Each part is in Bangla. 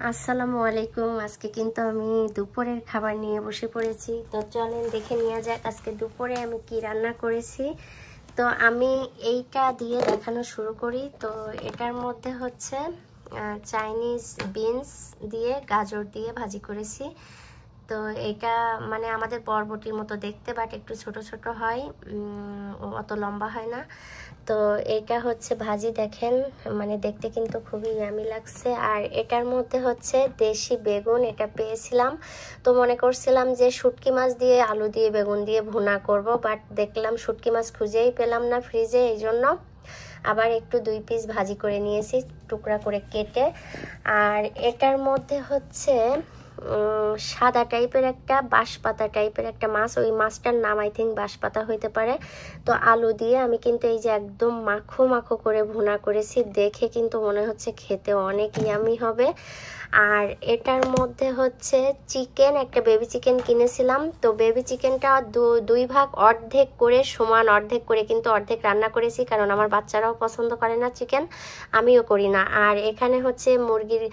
আসসালামু আলাইকুম। আজকে কিন্তু আমি দুপুরের খাবার নিয়ে বসে পড়েছি। তো চলেন দেখে নেওয়া যাক আজকে দুপুরে আমি কি রান্না করেছি। তো আমি এইটা দিয়ে দেখানো শুরু করি। তো এটার মধ্যে হচ্ছে চাইনিজ বিনস দিয়ে গাজর দিয়ে ভাজি করেছি। তো এটা মানে আমাদের বরবটির মতো দেখতে, বাট একটু ছোট ছোট হয়, অত লম্বা হয় না। তো এটা হচ্ছে ভাজি, দেখেন মানে দেখতে কিন্তু খুবই ইয়ামি লাগছে। আর এটার মধ্যে হচ্ছে দেশি বেগুন, এটা পেয়েছিলাম। তো মনে করছিলাম যে শুটকি মাছ দিয়ে আলু দিয়ে বেগুন দিয়ে ভুনা করব, বাট দেখলাম শুটকি মাছ খুঁজেই পেলাম না ফ্রিজে, এই জন্য আবার একটু 2 পিস ভাজি করে নিয়েছি টুকরা করে কেটে। আর এটার মধ্যে হচ্ছে সাদা টাইপের একটা বাঁশপাতা টাইপের একটা মাছ, ওই মাছটার নাম আই থিঙ্ক বাঁশপাতা হইতে পারে। তো আলু দিয়ে আমি কিন্তু এই যে একদম মাখো মাখো করে ভুনা করেছি, দেখে কিন্তু মনে হচ্ছে খেতে অনেক ইয়ামি হবে। আর এটার মধ্যে হচ্ছে চিকেন, একটা বেবি চিকেন কিনেছিলাম। তো বেবি চিকেনটা দুই ভাগ অর্ধেক করে, সমান অর্ধেক করে কিন্তু অর্ধেক রান্না করেছি, কারণ আমার বাচ্চারাও পছন্দ করে না চিকেন, আমিও করি না। আর এখানে হচ্ছে মুরগির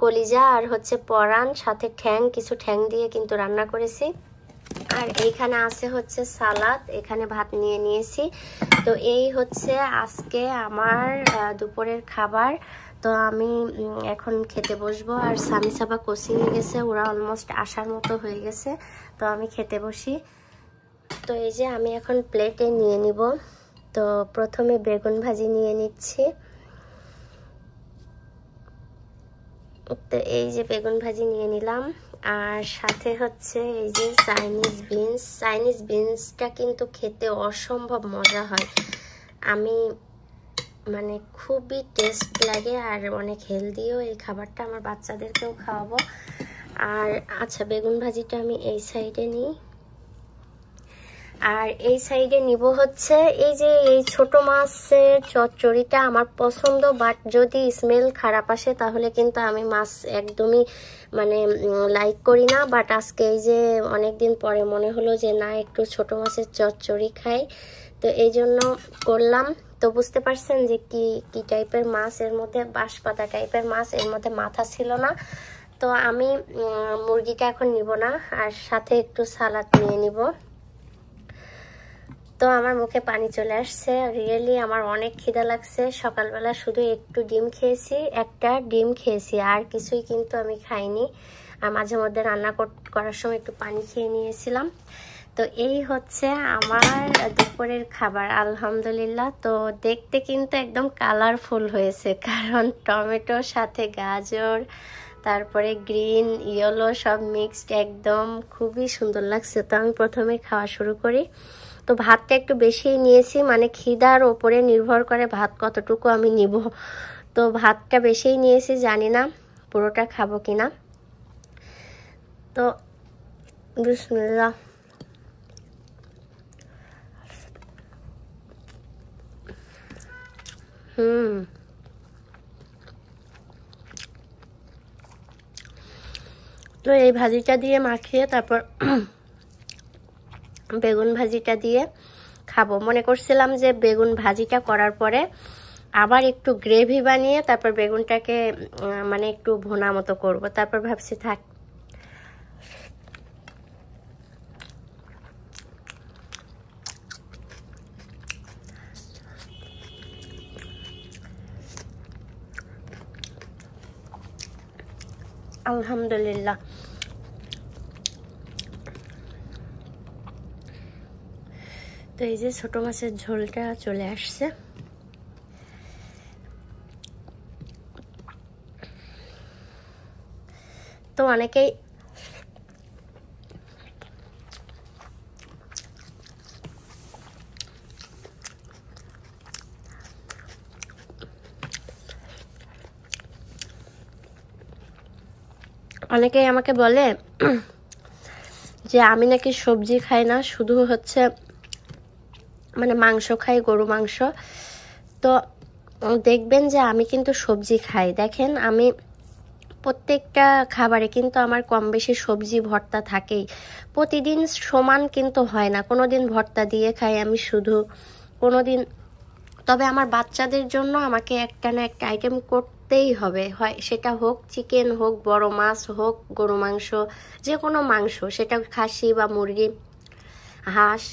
কলিজা আর হচ্ছে পরান, সাথে ঠ্যাং, কিছু ঠ্যাং দিয়ে কিন্তু রান্না করেছি। আর এইখানে আছে হচ্ছে সালাদ, এখানে ভাত নিয়ে নিয়েছি। তো এই হচ্ছে আজকে আমার দুপুরের খাবার। তো আমি এখন খেতে বসবো। আর স্বামী সাবা কোচিংয়ে গেছে, ওরা অলমোস্ট আসার মতো হয়ে গেছে। তো আমি খেতে বসি। তো এই যে আমি এখন প্লেটে নিয়ে নিব। তো প্রথমে বেগুন ভাজি নিয়ে নিচ্ছি। তো এই যে বেগুন ভাজি নিয়ে নিলাম। আর সাথে হচ্ছে এই যে চাইনিজ বিনসটা কিন্তু খেতে অসম্ভব মজা হয়। আমি মানে খুবই টেস্ট লাগে আর অনেক হেলদিও এই খাবারটা, আমার বাচ্চাদেরকেও খাওয়াবো। আর আচ্ছা, বেগুন ভাজিটা আমি এই সাইডে নিই। আর এই সাইডে নিব হচ্ছে এই যে এই ছোট মাছের চচ্চড়িটা আমার পছন্দ, বাট যদি স্মেল খারাপ আসে তাহলে কিন্তু আমি মাছ একদমই মানে লাইক করি না। বাট আজকে এই যে অনেকদিন পরে মনে হলো যে না, একটু ছোট মাছের চচ্চড়ি খাই, তো এই জন্য করলাম। তো বুঝতে পারছেন যে কি টাইপের মাছ, এর মধ্যে বাঁশপাতা টাইপের মাছ, এর মধ্যে মাথা ছিল না। তো আমি মুরগিটা এখন নিব না, আর সাথে একটু সালাদ নিয়ে নিব। তো আমার মুখে পানি চলে আসছে, রিয়েলি আমার অনেক খিদা লাগছে। সকালবেলা শুধু একটু একটা ডিম খেয়েছি, আর কিছুই কিন্তু আমি খাইনি। আর মাঝে মধ্যে রান্না করার সময় একটু পানি খেয়ে নিয়েছিলাম। তো এই হচ্ছে আমার দুপুরের খাবার, আলহামদুলিল্লাহ। তো দেখতে কিন্তু একদম কালারফুল হয়েছে, কারণ টমেটোর সাথে গাজর, তারপরে গ্রিন ইয়েলো সব মিক্সড, একদম খুবই সুন্দর লাগছে। তো আমি প্রথমে খাওয়া শুরু করি। তো ভাতটা একটু বেশিই নিয়েছি, মানে খিদার ওপরে নির্ভর করে ভাত কতটুকু আমি নিব। তো ভাতটা বেশিই নিয়েছি, জানি না পুরোটা খাবো কিনা। তো বিসমিল্লাহ। তো এই ভাজিটা দিয়ে মাখিয়ে তারপর বেগুন ভাজিটা দিয়ে খাবো। মনে করছিলাম যে বেগুন ভাজিটা করার পরে আবার একটু গ্রেভি বানিয়ে তারপর বেগুনটাকে মানে একটু ভুনা মতো করব। তারপর ভাবছি থাক। আলহামদুলিল্লাহ। তো এই যে ছোট মাছের ঝোলটা চলে আসছে। তো অনেকেই আমাকে বলে যে আমি নাকি সবজি খাই না, শুধু হচ্ছে মানে মাংস খাই, গরু মাংস। তো দেখবেন যে আমি কিন্তু সবজি খাই। দেখেন আমি প্রত্যেকটা খাবারে কিন্তু আমার কম বেশি সবজি ভর্তা থাকেই। প্রতিদিন সমান কিন্তু হয় না, কোনোদিন ভর্তা দিয়ে খাই আমি শুধু, কোনোদিন। তবে আমার বাচ্চাদের জন্য আমাকে একটা না একটা আইটেম রাখতেই হবে, হয় সেটা হোক চিকেন, হোক বড় মাছ, হোক গরু মাংস, যে কোনো মাংস, সেটা খাসি বা মুরগি, হাঁস।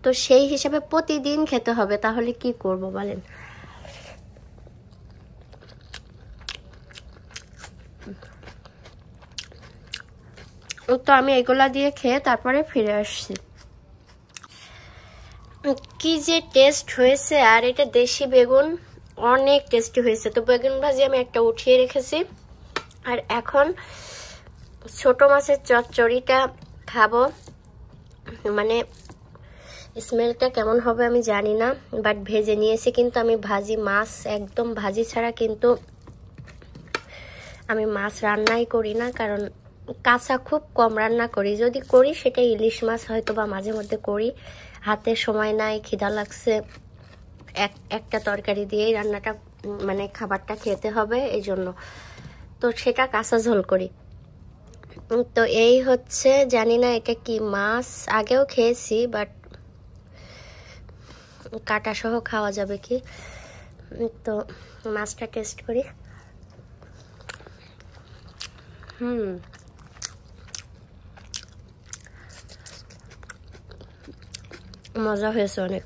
তো সেই হিসাবে প্রতিদিন খেতে হবে, তাহলে কি করব বলেন? তো আমি এগুলা দিয়ে খেয়ে তারপরে ফিরে আসছি। কি যে টেস্ট হয়েছে, আর এটা দেশি বেগুন, অনেক টেস্টি হয়েছে। তো বেগুন ভাজি আমি একটা উঠিয়ে রেখেছি, আর এখন ছোট মাছের চচ্চড়িটা খাবো। মানে স্মেলটা কেমন হবে আমি জানি না, বাট ভেজে নিয়েছি কিন্তু আমি ভাজি মাছ একদম ভাজি ছাড়া কিন্তু আমি মাছ রান্নাই করি না, কারণ কাঁচা খুব কম রান্না করি। যদি করি সেটা ইলিশ মাছ হয়তো বা মাঝে মধ্যে করি, হাতে সময় নাই, খিদা লাগছে, একটা তরকারি দিয়েই রান্নাটা মানে খাবারটা খেতে হবে, এই জন্য তো সেটা কাঁচা ঝোল করি। তো এই হচ্ছে, জানি না এটা কি মাছ, আগেও খেয়েছি বাট কাটা সহ খাওয়া যাবে কি। তো মাছটা টেস্ট করি। মজা হয়েছে অনেক।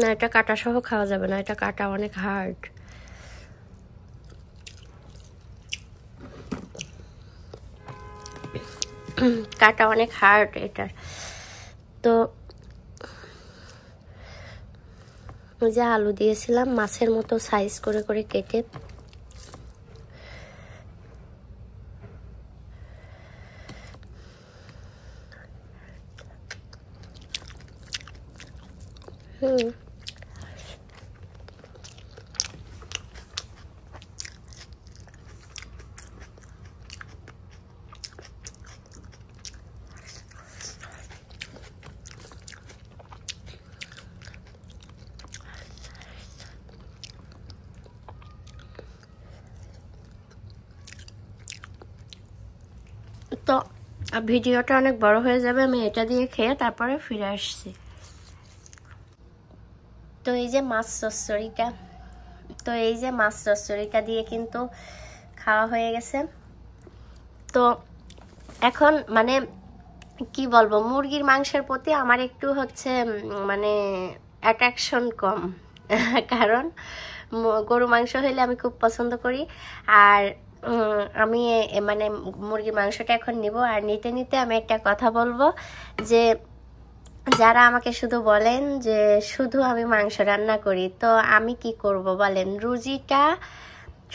না, এটা কাটা সহ খাওয়া যাবে না, এটা কাটা অনেক হার্ড। কাটা অনেক হার্ড এটার। তো যে আলু দিয়েছিলাম মাছের মতো সাইজ করে করে কেটে, তো ভিডিওটা অনেক বড় হয়ে যাবে, আমি এটা দিয়ে খেয়ে তারপরে ফিরে আসছি। তো এই যে মাছ চচ্চড়িটা দিয়ে কিন্তু খাওয়া হয়ে গেছে। তো এখন মানে কি বলবো, মুরগির মাংসের প্রতি আমার একটু হচ্ছে মানে অ্যাট্রাকশন কম, কারণ গরু মাংস হইলে আমি খুব পছন্দ করি। আর আমি মানে মুরগির মাংসটা এখন নিব। আর নিতে নিতে আমি একটা কথা বলবো, যে যারা আমাকে শুধু বলেন যে শুধু আমি মাংস রান্না করি, তো আমি কি করব বলেন? রুজিটা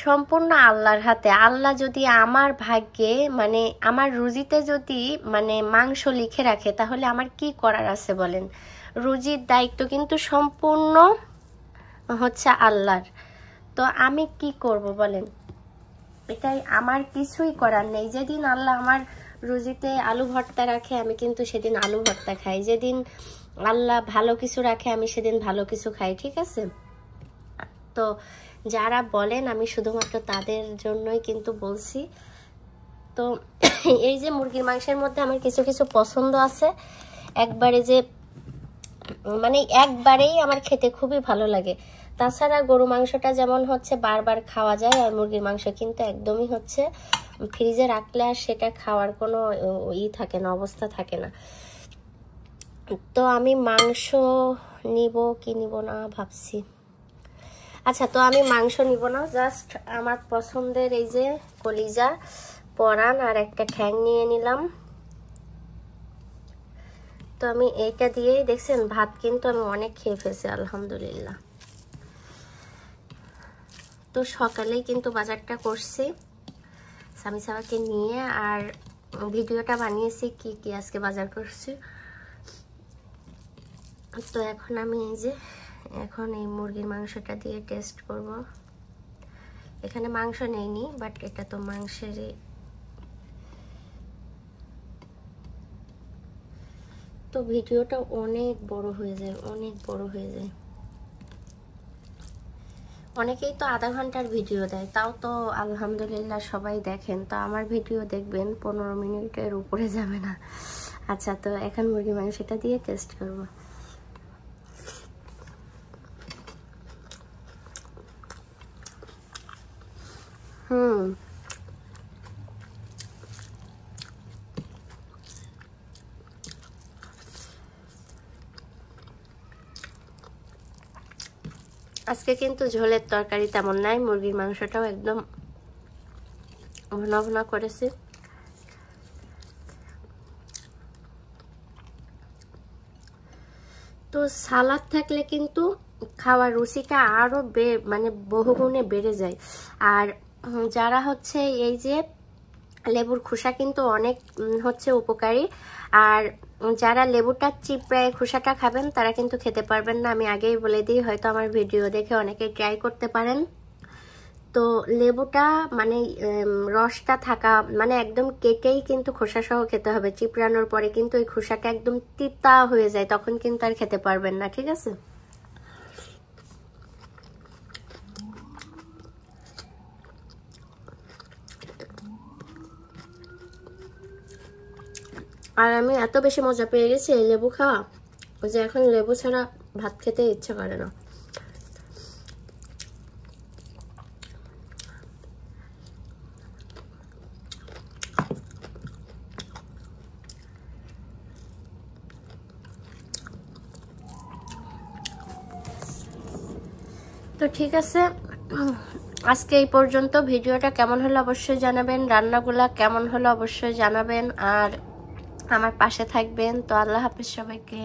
সম্পূর্ণ আল্লাহর হাতে। আল্লাহ যদি আমার ভাগ্যে মানে আমার রুজিতে যদি মানে মাংস লিখে রাখে, তাহলে আমার কি করার আছে বলেন? রুজির দায়িত্ব কিন্তু সম্পূর্ণ হচ্ছে আল্লাহর। তো আমি কি করব বলেন? এটাই, আমার কিছুই করার নেই। যেদিন আল্লাহ আমার রুজিতে আলু ভর্তা রাখে, আমি কিন্তু সেদিন আলু ভর্তা খাই। যেদিন আল্লাহ ভালো কিছু রাখে, আমি সেদিন ভালো কিছু খাই, ঠিক আছে? তো যারা বলেন, আমি শুধুমাত্র তাদের জন্যই কিন্তু বলছি। তো এই যে মুরগির মাংসের মধ্যে আমার কিছু কিছু পছন্দ আছে, একবারে যে মানে একবারেই আমার খেতে খুবই ভালো লাগে। তাছাড়া গরু মাংসটা যেমন হচ্ছে বারবার খাওয়া যায়, আর মুরগির মাংস কিন্তু একদমই হচ্ছে ফ্রিজে রাখলে আর সেটা খাওয়ার কোনো থাকে না, অবস্থা থাকে না। তো আমি মাংস নিব কি নিব না ভাবছি। আচ্ছা, তো আমি মাংস নিব না, জাস্ট আমার পছন্দের এই যে কলিজা, পরান আর একটা ঠ্যাং নিয়ে নিলাম। তো আমি এইটা দিয়েই, দেখছেন ভাত কিন্তু আমি অনেক খেয়ে ফেলছি আলহামদুলিল্লাহ। তো সকালেই কিন্তু বাজারটা করছি স্বামী সাবাকে নিয়ে, আর ভিডিওটা বানিয়েছি কি কি আজকে বাজার করছি। তো এখন আমি এই যে এখন এই মুরগির মাংসটা দিয়ে টেস্ট করব। এখানে মাংস নেইনি, বাট এটা তো মাংসেরই। তো ভিডিওটা অনেক বড় হয়ে যায়, অনেক বড় হয়ে যায়। অনেকেই তো আধা ঘন্টার ভিডিও দেয়, তাও তো আলহামদুলিল্লাহ সবাই দেখেন। তো আমার ভিডিও দেখবেন 15 মিনিটের উপরে যাবে না। আচ্ছা, তো এখন মুরগি মাংসটা দিয়ে টেস্ট করব। আজকে কিন্তু ঝোলের তরকারি তেমন নাই, মুরগির মাংসটাও একদম ভুনা ভুনা করেছি। তো সালাদ থাকলে কিন্তু খাওয়ার রুচিটা আরো মানে বহুগুণে বেড়ে যায়। আর যারা হচ্ছে এই যে লেবুর খোসা কিন্তু অনেক হচ্ছে উপকারী, আর যারা লেবুটা চিপড়ায় খোসাটা খাবেন তারা কিন্তু খেতে পারবেন না। আমি আগেই বলে দিই, হয়তো আমার ভিডিও দেখে অনেকে ট্রাই করতে পারেন। তো লেবুটা মানে রসটা থাকা মানে একদম কেটেই কিন্তু খোসা সহ খেতে হবে। চিপড়ানোর পরে কিন্তু এই খোসাটা একদম তিতা হয়ে যায়, তখন কিন্তু আর খেতে পারবেন না, ঠিক আছে? আর আমি এত বেশি মজা পেয়ে গেছি এই লেবু খাওয়া, ওই যে এখন লেবু ছাড়া ভাত খেতে ইচ্ছা করে না। তো ঠিক আছে, আজকে এই পর্যন্ত। ভিডিওটা কেমন হলো অবশ্যই জানাবেন, রান্নাগুলা কেমন হলো অবশ্যই জানাবেন, আর আমার পাশে থাকবেন। তো আল্লাহ হাফেজ সবাইকে।